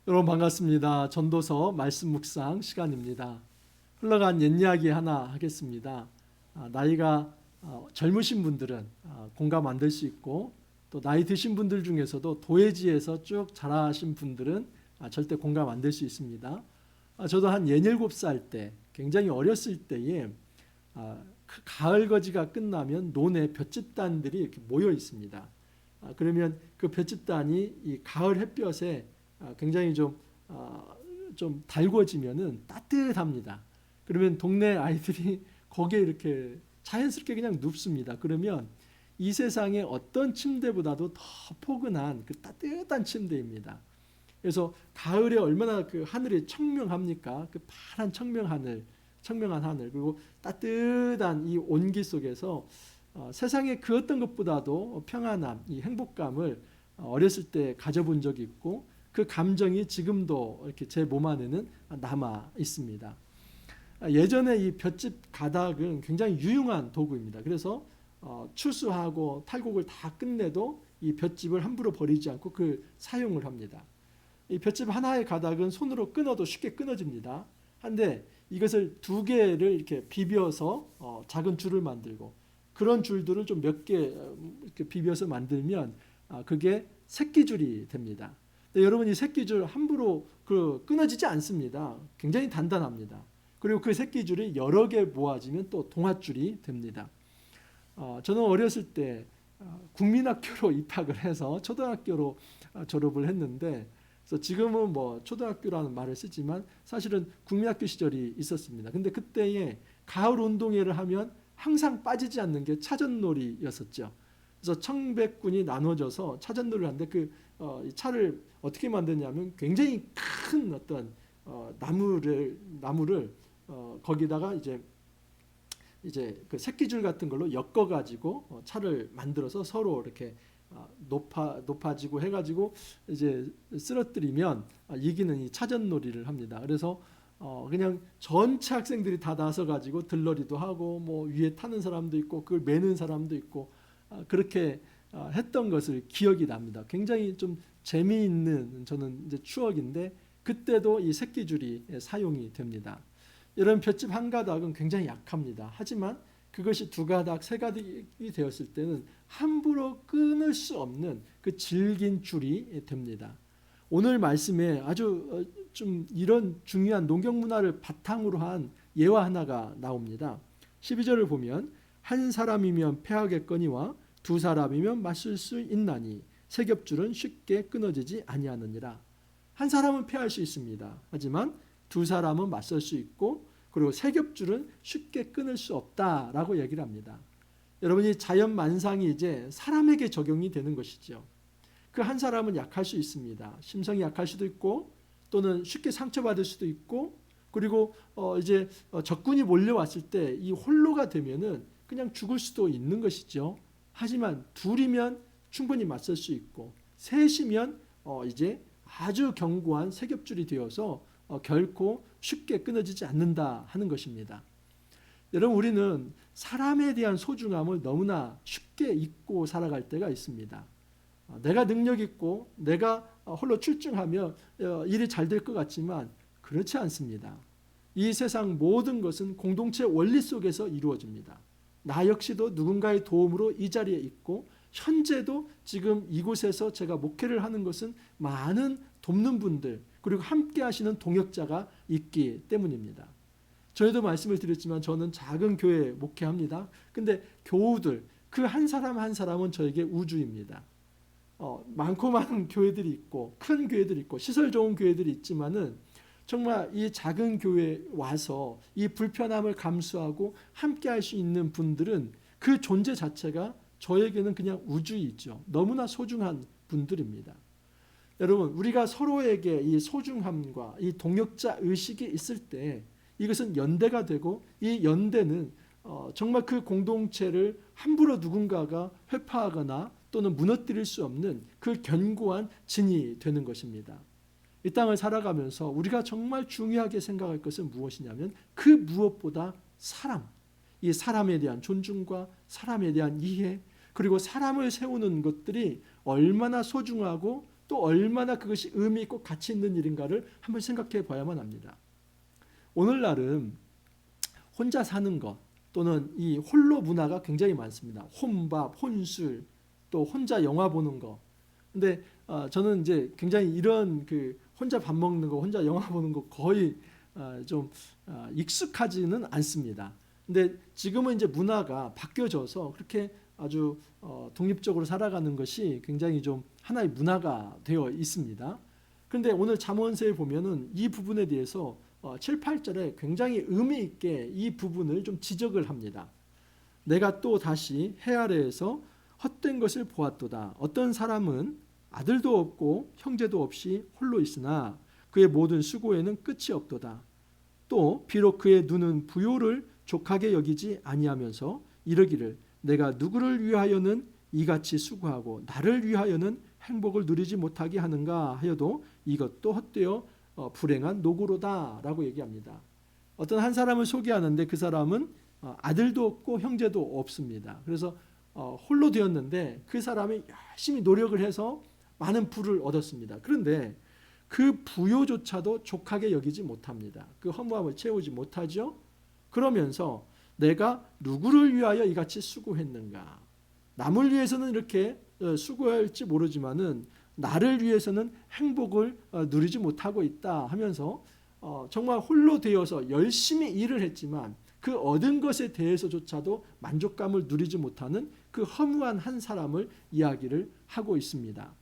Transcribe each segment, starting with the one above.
여러분 반갑습니다. 전도서 말씀 묵상 시간입니다. 흘러간 옛 이야기 하나 하겠습니다. 나이가 젊으신 분들은 공감 안 될 수 있고, 또 나이 드신 분들 중에서도 도회지에서 쭉 자라신 분들은 절대 공감 안 될 수 있습니다. 저도 한 17살 때, 굉장히 어렸을 때에 그 가을 거지가 끝나면 논에 볏짚단들이 이렇게 모여 있습니다. 그러면 그 볏짚단이 이 가을 햇볕에 굉장히 좀 달궈지면은 따뜻합니다. 그러면 동네 아이들이 거기에 이렇게 자연스럽게 그냥 눕습니다. 그러면 이 세상의 어떤 침대보다도 더 포근한 그 따뜻한 침대입니다. 그래서 가을에 얼마나 그 하늘이 청명합니까? 그 파란 청명한 하늘, 그리고 따뜻한 이 온기 속에서 세상의 그 어떤 것보다도 평안함, 이 행복감을 어렸을 때 가져본 적이 있고, 그 감정이 지금도 이렇게 제 몸 안에는 남아 있습니다. 예전에 이 볏짚 가닥은 굉장히 유용한 도구입니다. 그래서 추수하고 탈곡을 다 끝내도 이 볏짚을 함부로 버리지 않고 그 사용을 합니다. 이 볏짚 하나의 가닥은 손으로 끊어도 쉽게 끊어집니다. 한데 이것을 두 개를 이렇게 비벼서 작은 줄을 만들고, 그런 줄들을 좀 몇 개 이렇게 비벼서 만들면 그게 새끼줄이 됩니다. 여러분, 이 새끼줄 함부로 끊어지지 않습니다. 굉장히 단단합니다. 그리고 그 새끼줄이 여러 개 모아지면 또 동아줄이 됩니다. 저는 어렸을 때 국민학교로 입학을 해서 초등학교로 졸업을 했는데, 그래서 지금은 뭐 초등학교라는 말을 쓰지만 사실은 국민학교 시절이 있었습니다. 근데 그때에 가을 운동회를 하면 항상 빠지지 않는 게 차전놀이였었죠. 그래서 청백군이 나눠져서 차전놀이를 하는데 이 차를 어떻게 만드냐면 굉장히 큰 어떤 나무를 거기다가 이제 그 새끼줄 같은 걸로 엮어 가지고 차를 만들어서 서로 이렇게 높아지고 해가지고 이제 쓰러뜨리면 이기는 이 차전놀이를 합니다. 그래서 그냥 전체 학생들이 다 나서 가지고 들러리도 하고, 뭐 위에 타는 사람도 있고 그걸 매는 사람도 있고, 그렇게 했던 것을 기억이 납니다. 굉장히 좀 재미있는 저는 이제 추억인데, 그때도 이 새끼줄이 사용이 됩니다. 이런 볏짚 한 가닥은 굉장히 약합니다. 하지만 그것이 두 가닥, 세 가닥이 되었을 때는 함부로 끊을 수 없는 그 질긴 줄이 됩니다. 오늘 말씀에 아주 좀 이런 중요한 농경 문화를 바탕으로 한 예화 하나가 나옵니다. 12절을 보면 한 사람이면 패하겠거니와 두 사람이면 맞설 수 있나니 세 겹줄은 쉽게 끊어지지 아니하느니라. 한 사람은 패할 수 있습니다. 하지만 두 사람은 맞설 수 있고, 그리고 세 겹줄은 쉽게 끊을 수 없다라고 얘기를 합니다. 여러분이 자연 만상이 이제 사람에게 적용이 되는 것이죠. 그 한 사람은 약할 수 있습니다. 심성이 약할 수도 있고, 또는 쉽게 상처받을 수도 있고, 그리고 이제 적군이 몰려왔을 때 이 홀로가 되면은 그냥 죽을 수도 있는 것이죠. 하지만 둘이면 충분히 맞설 수 있고, 셋이면 이제 아주 견고한 세 겹줄이 되어서 결코 쉽게 끊어지지 않는다 하는 것입니다. 여러분, 우리는 사람에 대한 소중함을 너무나 쉽게 잊고 살아갈 때가 있습니다. 내가 능력 있고 내가 홀로 출중하며 일이 잘 될 것 같지만 그렇지 않습니다. 이 세상 모든 것은 공동체 원리 속에서 이루어집니다. 나 역시도 누군가의 도움으로 이 자리에 있고, 현재도 지금 이곳에서 제가 목회를 하는 것은 많은 돕는 분들, 그리고 함께 하시는 동역자가 있기 때문입니다. 저희도 말씀을 드렸지만 저는 작은 교회 목회합니다. 근데 교우들, 그 한 사람 한 사람은 저에게 우주입니다. 많고 많은 교회들이 있고, 큰 교회들이 있고, 시설 좋은 교회들이 있지만은 정말 이 작은 교회에 와서 이 불편함을 감수하고 함께 할 수 있는 분들은 그 존재 자체가 저에게는 그냥 우주이죠. 너무나 소중한 분들입니다. 여러분, 우리가 서로에게 이 소중함과 이 동역자 의식이 있을 때 이것은 연대가 되고, 이 연대는 정말 그 공동체를 함부로 누군가가 회파하거나 또는 무너뜨릴 수 없는 그 견고한 진이 되는 것입니다. 이 땅을 살아가면서 우리가 정말 중요하게 생각할 것은 무엇이냐면 그 무엇보다 사람, 이 사람에 대한 존중과 사람에 대한 이해, 그리고 사람을 세우는 것들이 얼마나 소중하고 또 얼마나 그것이 의미 있고 가치 있는 일인가를 한번 생각해 봐야만 합니다. 오늘날은 혼자 사는 것 또는 이 홀로 문화가 굉장히 많습니다. 혼밥, 혼술, 또 혼자 영화 보는 거. 근데 저는 이제 굉장히 이런 그 혼자 밥 먹는 거, 혼자 영화 보는 거 거의 좀 익숙하지는 않습니다. 근데 지금은 이제 문화가 바뀌어져서 그렇게 아주 독립적으로 살아가는 것이 굉장히 좀 하나의 문화가 되어 있습니다. 그런데 오늘 잠언서에 보면은 이 부분에 대해서 7, 8절에 굉장히 의미 있게 이 부분을 좀 지적을 합니다. 내가 또 다시 해 아래에서 헛된 것을 보았도다. 어떤 사람은 아들도 없고 형제도 없이 홀로 있으나 그의 모든 수고에는 끝이 없도다. 또 비록 그의 눈은 부요를 족하게 여기지 아니하면서 이르기를 내가 누구를 위하여는 이같이 수고하고 나를 위하여는 행복을 누리지 못하게 하는가 하여도 이것도 헛되어 불행한 노고로다라고 얘기합니다. 어떤 한 사람을 소개하는데 그 사람은 아들도 없고 형제도 없습니다. 그래서 홀로 되었는데 그 사람이 열심히 노력을 해서 많은 부를 얻었습니다. 그런데 그 부요조차도 족하게 여기지 못합니다. 그 허무함을 채우지 못하죠. 그러면서 내가 누구를 위하여 이같이 수고했는가. 남을 위해서는 이렇게 수고할지 모르지만은 나를 위해서는 행복을 누리지 못하고 있다 하면서 정말 홀로 되어서 열심히 일을 했지만 그 얻은 것에 대해서조차도 만족감을 누리지 못하는 그 허무한 한 사람을 이야기를 하고 있습니다.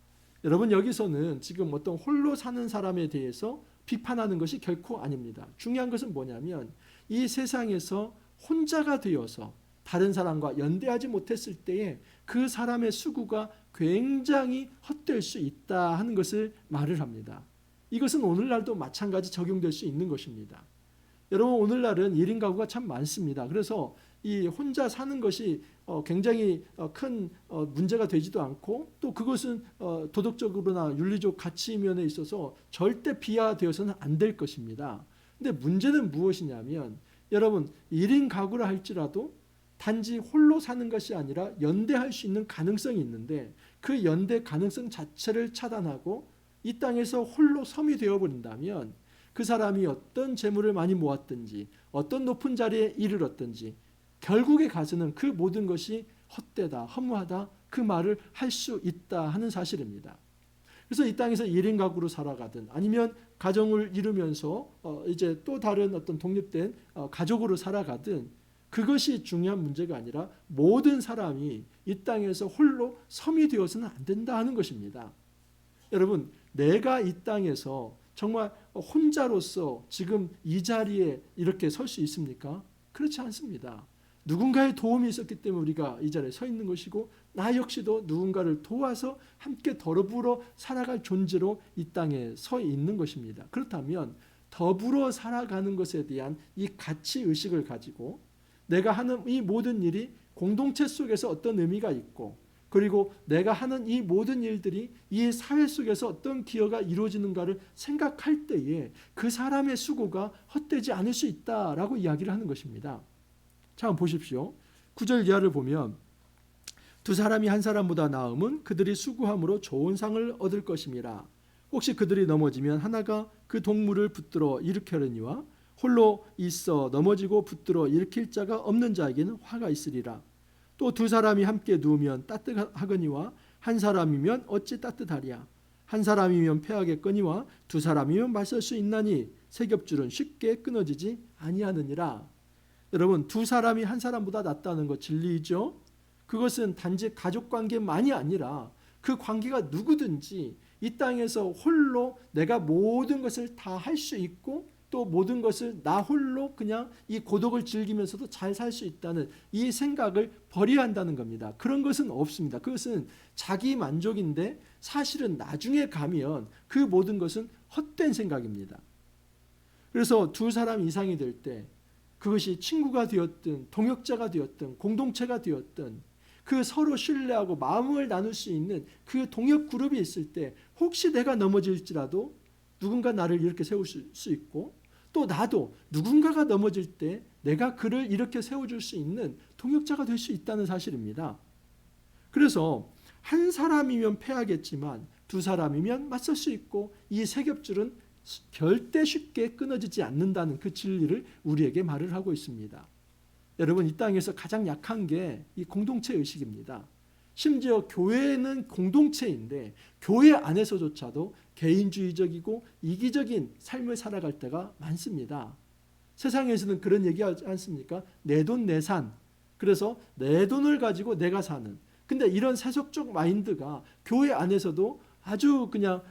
여러분 여기서는 지금 어떤 홀로 사는 사람에 대해서 비판하는 것이 결코 아닙니다. 중요한 것은 뭐냐면 이 세상에서 혼자가 되어서 다른 사람과 연대하지 못했을 때에 그 사람의 수고가 굉장히 헛될 수 있다 하는 것을 말을 합니다. 이것은 오늘날도 마찬가지 적용될 수 있는 것입니다. 여러분 오늘날은 1인 가구가 참 많습니다. 그래서 이 혼자 사는 것이 굉장히 큰 문제가 되지도 않고 또 그것은 도덕적으로나 윤리적 가치 면에 있어서 절대 비하되어서는 안 될 것입니다. 근데 문제는 무엇이냐면 여러분 1인 가구라 할지라도 단지 홀로 사는 것이 아니라 연대할 수 있는 가능성이 있는데 그 연대 가능성 자체를 차단하고 이 땅에서 홀로 섬이 되어버린다면 그 사람이 어떤 재물을 많이 모았든지 어떤 높은 자리에 이르렀든지 결국에 가서는 그 모든 것이 헛되다, 허무하다 그 말을 할 수 있다 하는 사실입니다. 그래서 이 땅에서 1인 가구로 살아가든 아니면 가정을 이루면서 이제 또 다른 어떤 독립된 가족으로 살아가든 그것이 중요한 문제가 아니라 모든 사람이 이 땅에서 홀로 섬이 되어서는 안 된다 하는 것입니다. 여러분 내가 이 땅에서 정말 혼자로서 지금 이 자리에 이렇게 설 수 있습니까? 그렇지 않습니다. 누군가의 도움이 있었기 때문에 우리가 이 자리에 서 있는 것이고 나 역시도 누군가를 도와서 함께 더불어 살아갈 존재로 이 땅에 서 있는 것입니다. 그렇다면 더불어 살아가는 것에 대한 이 가치의식을 가지고 내가 하는 이 모든 일이 공동체 속에서 어떤 의미가 있고 그리고 내가 하는 이 모든 일들이 이 사회 속에서 어떤 기여가 이루어지는가를 생각할 때에 그 사람의 수고가 헛되지 않을 수 있다라고 이야기를 하는 것입니다. 자, 한번 보십시오. 9절 이하를 보면 두 사람이 한 사람보다 나음은 그들이 수고함으로 좋은 상을 얻을 것임이라. 혹시 그들이 넘어지면 하나가 그 동물을 붙들어 일으켜려니와 홀로 있어 넘어지고 붙들어 일으킬 자가 없는 자에게는 화가 있으리라. 또 두 사람이 함께 누우면 따뜻하거니와 한 사람이면 어찌 따뜻하랴. 한 사람이면 패하겠거니와 두 사람이면 맞설 수 있나니 세 겹줄은 쉽게 끊어지지 아니하느니라. 여러분 두 사람이 한 사람보다 낫다는 것 진리이죠. 그것은 단지 가족관계만이 아니라 그 관계가 누구든지 이 땅에서 홀로 내가 모든 것을 다 할 수 있고 또 모든 것을 나 홀로 그냥 이 고독을 즐기면서도 잘 살 수 있다는 이 생각을 버려야 한다는 겁니다. 그런 것은 없습니다. 그것은 자기 만족인데 사실은 나중에 가면 그 모든 것은 헛된 생각입니다. 그래서 두 사람 이상이 될 때 그것이 친구가 되었든 동역자가 되었든 공동체가 되었든 그 서로 신뢰하고 마음을 나눌 수 있는 그 동역 그룹이 있을 때 혹시 내가 넘어질지라도 누군가 나를 이렇게 세울 수 있고 또 나도 누군가가 넘어질 때 내가 그를 이렇게 세워줄 수 있는 동역자가 될 수 있다는 사실입니다. 그래서 한 사람이면 패하겠지만 두 사람이면 맞설 수 있고 이 세 겹줄은 절대 쉽게 끊어지지 않는다는 그 진리를 우리에게 말을 하고 있습니다. 여러분, 이 땅에서 가장 약한 게 이 공동체 의식입니다. 심지어 교회는 공동체인데 교회 안에서조차도 개인주의적이고 이기적인 삶을 살아갈 때가 많습니다. 세상에서는 그런 얘기하지 않습니까? 내 돈 내 산. 그래서 내 돈을 가지고 내가 사는. 근데 이런 세속적 마인드가 교회 안에서도 아주 그냥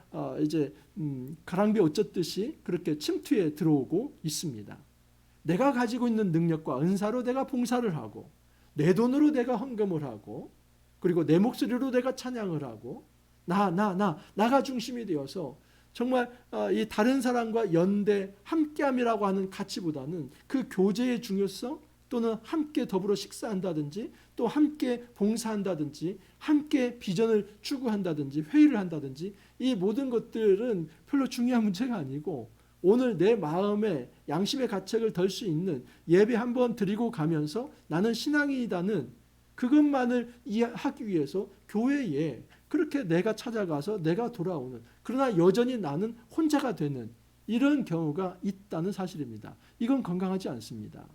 가랑비 옷 젖듯이 그렇게 침투해 들어오고 있습니다. 내가 가지고 있는 능력과 은사로 내가 봉사를 하고 내 돈으로 내가 헌금을 하고 그리고 내 목소리로 내가 찬양을 하고 나가 중심이 되어서 정말 이 다른 사람과 연대 함께함이라고 하는 가치보다는 그 교제의 중요성 또는 함께 더불어 식사한다든지 또 함께 봉사한다든지 함께 비전을 추구한다든지 회의를 한다든지 이 모든 것들은 별로 중요한 문제가 아니고 오늘 내 마음에 양심의 가책을 덜 수 있는 예배 한번 드리고 가면서 나는 신앙이다는 그것만을 하기 위해서 교회에 그렇게 내가 찾아가서 내가 돌아오는, 그러나 여전히 나는 혼자가 되는 이런 경우가 있다는 사실입니다. 이건 건강하지 않습니다.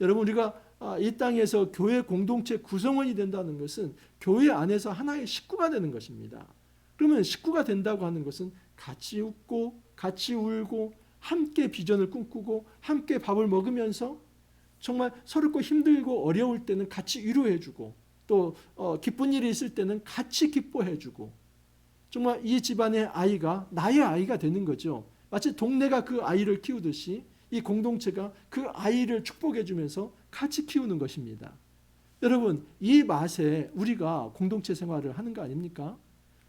여러분, 우리가 이 땅에서 교회 공동체 구성원이 된다는 것은 교회 안에서 하나의 식구가 되는 것입니다. 그러면 식구가 된다고 하는 것은 같이 웃고 같이 울고 함께 비전을 꿈꾸고 함께 밥을 먹으면서 정말 서럽고 힘들고 어려울 때는 같이 위로해주고 또 기쁜 일이 있을 때는 같이 기뻐해주고 정말 이 집안의 아이가 나의 아이가 되는 거죠. 마치 동네가 그 아이를 키우듯이 이 공동체가 그 아이를 축복해주면서 같이 키우는 것입니다. 여러분, 이 맛에 우리가 공동체 생활을 하는 거 아닙니까?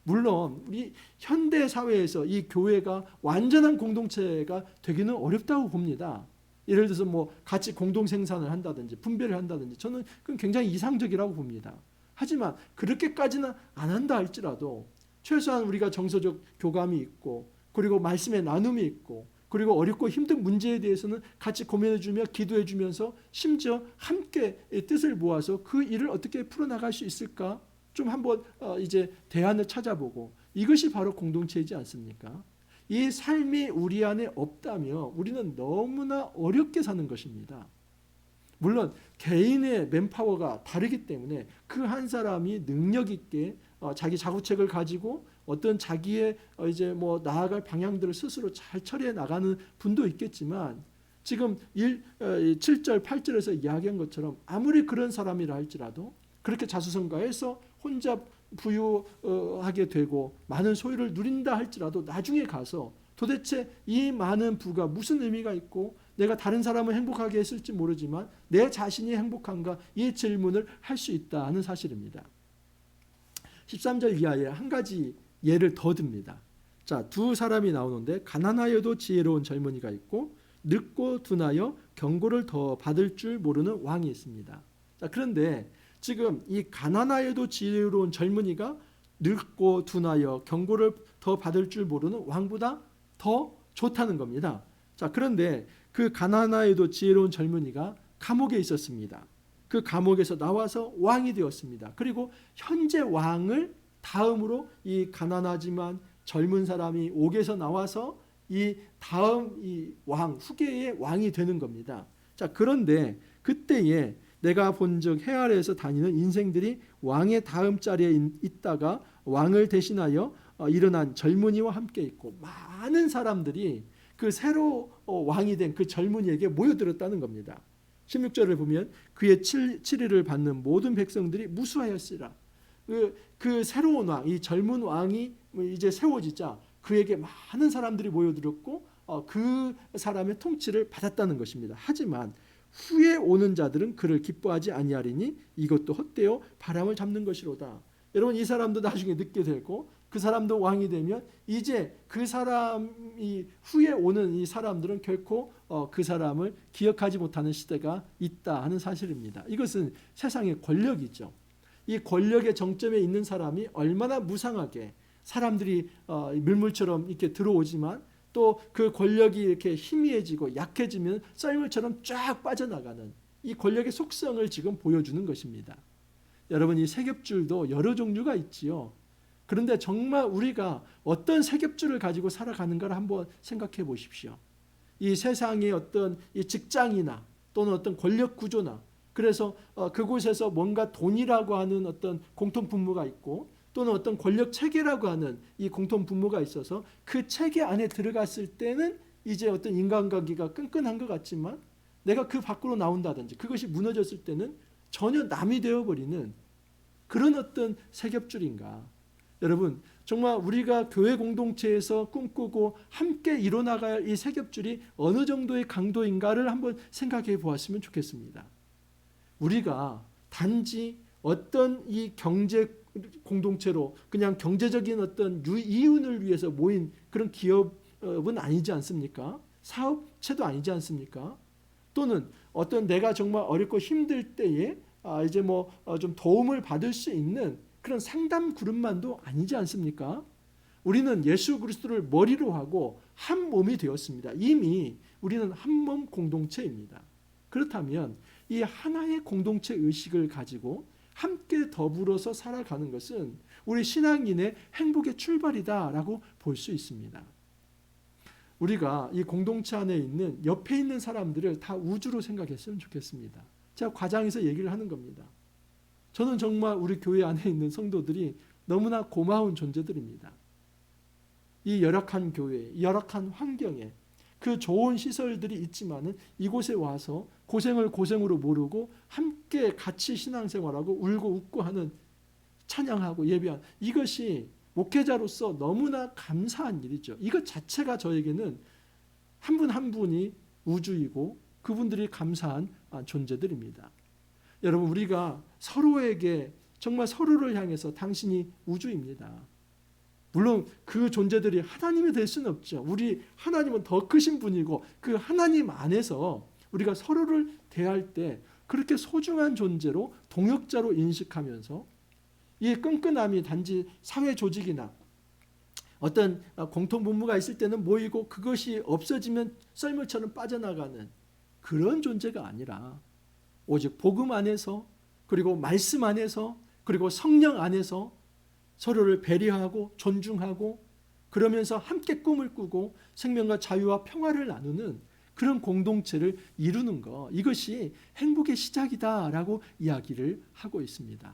물론 우리 현대 사회에서 이 교회가 완전한 공동체가 되기는 어렵다고 봅니다. 예를 들어서 뭐 같이 공동 생산을 한다든지 분배를 한다든지 저는 그건 굉장히 이상적이라고 봅니다. 하지만 그렇게까지는 안 한다 할지라도 최소한 우리가 정서적 교감이 있고 그리고 말씀의 나눔이 있고 그리고 어렵고 힘든 문제에 대해서는 같이 고민해주며 기도해주면서 심지어 함께 뜻을 모아서 그 일을 어떻게 풀어나갈 수 있을까 좀 한번 이제 대안을 찾아보고 이것이 바로 공동체이지 않습니까? 이 삶이 우리 안에 없다면 우리는 너무나 어렵게 사는 것입니다. 물론 개인의 맨파워가 다르기 때문에 그 한 사람이 능력 있게 자기 자구책을 가지고 어떤 자기의 이제 뭐 나아갈 방향들을 스스로 잘 처리해 나가는 분도 있겠지만 지금 7절 8절에서 이야기한 것처럼 아무리 그런 사람이라 할지라도 그렇게 자수성가해서 혼자 부유하게 되고 많은 소유를 누린다 할지라도 나중에 가서 도대체 이 많은 부가 무슨 의미가 있고 내가 다른 사람을 행복하게 했을지 모르지만 내 자신이 행복한가 이 질문을 할 수 있다는 사실입니다. 13절 이하에 한 가지 예를 더 듭니다. 자, 두 사람이 나오는데 가난하여도 지혜로운 젊은이가 있고 늙고 둔하여 경고를 더 받을 줄 모르는 왕이 있습니다. 자, 그런데 지금 이 가난하여도 지혜로운 젊은이가 늙고 둔하여 경고를 더 받을 줄 모르는 왕보다 더 좋다는 겁니다. 자, 그런데 그 가난하여도 지혜로운 젊은이가 감옥에 있었습니다. 그 감옥에서 나와서 왕이 되었습니다. 그리고 현재 왕을 다음으로 이 가난하지만 젊은 사람이 옥에서 나와서 이 다음 이 왕 후계의 왕이 되는 겁니다. 자, 그런데 그때에 내가 본즉 해 아래에서 다니는 인생들이 왕의 다음 자리에 있다가 왕을 대신하여 일어난 젊은이와 함께 있고 많은 사람들이 그 새로 왕이 된 그 젊은이에게 모여들었다는 겁니다. 16절을 보면 그의 치리를 받는 모든 백성들이 무수하였으라. 그 새로운 왕, 이 젊은 왕이 이제 세워지자 그에게 많은 사람들이 모여들었고 그 사람의 통치를 받았다는 것입니다. 하지만 후에 오는 자들은 그를 기뻐하지 아니하리니 이것도 헛되어 바람을 잡는 것이로다. 여러분, 이 사람도 나중에 늙게 되고 그 사람도 왕이 되면 이제 그 사람이 후에 오는 이 사람들은 결코 그 사람을 기억하지 못하는 시대가 있다 하는 사실입니다. 이것은 세상의 권력이죠. 이 권력의 정점에 있는 사람이 얼마나 무상하게 사람들이 물물처럼 이렇게 들어오지만 또 그 권력이 이렇게 희미해지고 약해지면 썰물처럼 쫙 빠져나가는 이 권력의 속성을 지금 보여주는 것입니다. 여러분, 이 세겹줄도 여러 종류가 있지요. 그런데 정말 우리가 어떤 세겹줄을 가지고 살아가는가를 한번 생각해 보십시오. 이 세상의 어떤 이 직장이나 또는 어떤 권력 구조나 그래서 그곳에서 뭔가 돈이라고 하는 어떤 공통 분모가 있고 또는 어떤 권력 체계라고 하는 이 공통 분모가 있어서 그 체계 안에 들어갔을 때는 이제 어떤 인간관계가 끈끈한 것 같지만 내가 그 밖으로 나온다든지 그것이 무너졌을 때는 전혀 남이 되어버리는 그런 어떤 세겹줄인가. 여러분 정말 우리가 교회 공동체에서 꿈꾸고 함께 이뤄나갈 이 세겹줄이 어느 정도의 강도인가를 한번 생각해 보았으면 좋겠습니다. 우리가 단지 어떤 이 경제 공동체로 그냥 경제적인 어떤 이윤을 위해서 모인 그런 기업은 아니지 않습니까? 사업체도 아니지 않습니까? 또는 어떤 내가 정말 어렵고 힘들 때에 이제 뭐 좀 도움을 받을 수 있는 그런 상담 그룹만도 아니지 않습니까? 우리는 예수 그리스도를 머리로 하고 한 몸이 되었습니다. 이미 우리는 한 몸 공동체입니다. 그렇다면 이 하나의 공동체 의식을 가지고 함께 더불어서 살아가는 것은 우리 신앙인의 행복의 출발이다라고 볼 수 있습니다. 우리가 이 공동체 안에 있는 옆에 있는 사람들을 다 우주로 생각했으면 좋겠습니다. 제가 과장해서 얘기를 하는 겁니다. 저는 정말 우리 교회 안에 있는 성도들이 너무나 고마운 존재들입니다. 이 열악한 교회, 열악한 환경에 그 좋은 시설들이 있지만은 이곳에 와서 고생을 고생으로 모르고 함께 같이 신앙생활하고 울고 웃고 하는 찬양하고 예배한 이것이 목회자로서 너무나 감사한 일이죠. 이것 자체가 저에게는 한 분 한 분이 우주이고 그분들이 감사한 존재들입니다. 여러분 우리가 서로에게 정말 서로를 향해서 당신이 우주입니다. 물론 그 존재들이 하나님이 될 수는 없죠. 우리 하나님은 더 크신 분이고 그 하나님 안에서 우리가 서로를 대할 때 그렇게 소중한 존재로 동역자로 인식하면서 이 끈끈함이 단지 사회 조직이나 어떤 공통 분모가 있을 때는 모이고 그것이 없어지면 썰물처럼 빠져나가는 그런 존재가 아니라 오직 복음 안에서 그리고 말씀 안에서 그리고 성령 안에서 서로를 배려하고 존중하고 그러면서 함께 꿈을 꾸고 생명과 자유와 평화를 나누는 그런 공동체를 이루는 것 이것이 행복의 시작이다라고 이야기를 하고 있습니다.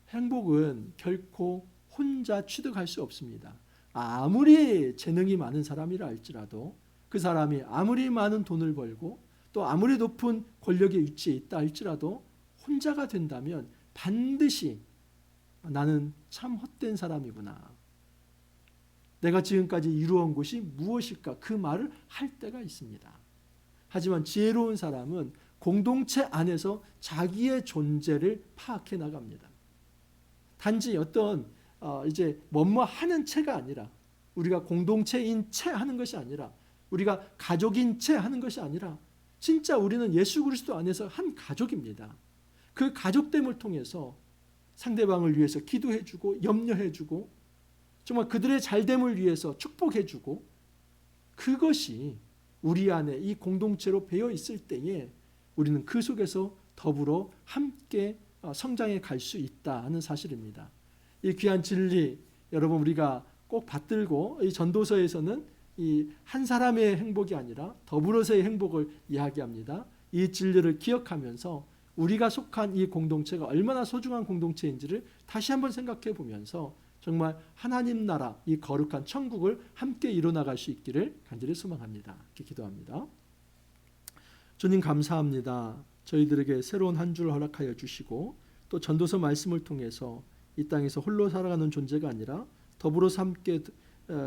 행복은 결코 혼자 취득할 수 없습니다. 아무리 재능이 많은 사람이라 할지라도 그 사람이 아무리 많은 돈을 벌고 또 아무리 높은 권력의 위치에 있다 할지라도 혼자가 된다면 반드시 나는 참 헛된 사람이구나. 내가 지금까지 이루어온 것이 무엇일까? 그 말을 할 때가 있습니다. 하지만 지혜로운 사람은 공동체 안에서 자기의 존재를 파악해 나갑니다. 단지 어떤 이제 뭐뭐 하는 채가 아니라 우리가 공동체인 채 하는 것이 아니라 우리가 가족인 채 하는 것이 아니라 진짜 우리는 예수 그리스도 안에서 한 가족입니다. 그 가족됨을 통해서 상대방을 위해서 기도해주고 염려해주고 정말 그들의 잘됨을 위해서 축복해주고 그것이 우리 안에 이 공동체로 배어 있을 때에 우리는 그 속에서 더불어 함께 성장해 갈 수 있다는 사실입니다. 이 귀한 진리 여러분 우리가 꼭 받들고 이 전도서에서는 이 한 사람의 행복이 아니라 더불어서의 행복을 이야기합니다. 이 진리를 기억하면서 우리가 속한 이 공동체가 얼마나 소중한 공동체인지를 다시 한번 생각해 보면서 정말 하나님 나라 이 거룩한 천국을 함께 이뤄나갈 수 있기를 간절히 소망합니다. 이렇게 기도합니다. 주님 감사합니다. 저희들에게 새로운 한 주를 허락하여 주시고 또 전도서 말씀을 통해서 이 땅에서 홀로 살아가는 존재가 아니라 더불어서 함께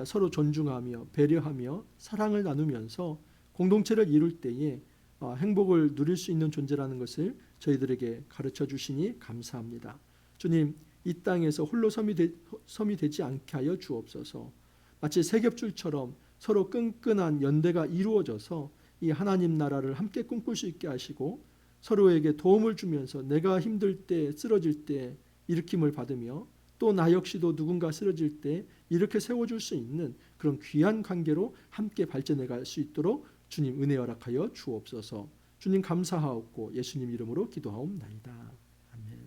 서로 존중하며 배려하며 사랑을 나누면서 공동체를 이룰 때에 행복을 누릴 수 있는 존재라는 것을 저희들에게 가르쳐 주시니 감사합니다. 주님 이 땅에서 홀로 섬이 되지 않게 하여 주옵소서. 마치 세겹줄처럼 서로 끈끈한 연대가 이루어져서 이 하나님 나라를 함께 꿈꿀 수 있게 하시고 서로에게 도움을 주면서 내가 힘들 때 쓰러질 때 일으킴을 받으며 또 나 역시도 누군가 쓰러질 때 이렇게 세워줄 수 있는 그런 귀한 관계로 함께 발전해 갈 수 있도록 주님 은혜 허락하여 주옵소서. 주님 감사하옵고 예수님 이름으로 기도하옵나이다. 아멘.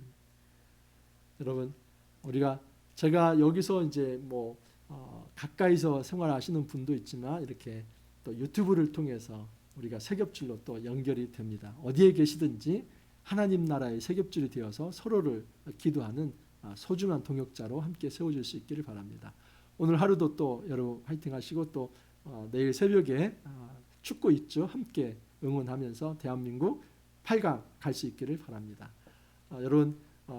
여러분 우리가 제가 여기서 이제 뭐 가까이서 생활하시는 분도 있지만 이렇게 또 유튜브를 통해서 우리가 세겹줄로 또 연결이 됩니다. 어디에 계시든지 하나님 나라의 세겹줄이 되어서 서로를 기도하는 소중한 동역자로 함께 세워줄 수 있기를 바랍니다. 오늘 하루도 또 여러분 화이팅 하시고 또 내일 새벽에 축구 있죠. 함께 응원하면서 대한민국 8강 갈 수 있기를 바랍니다. 여러분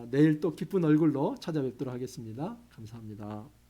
내일 또 기쁜 얼굴로 찾아뵙도록 하겠습니다. 감사합니다.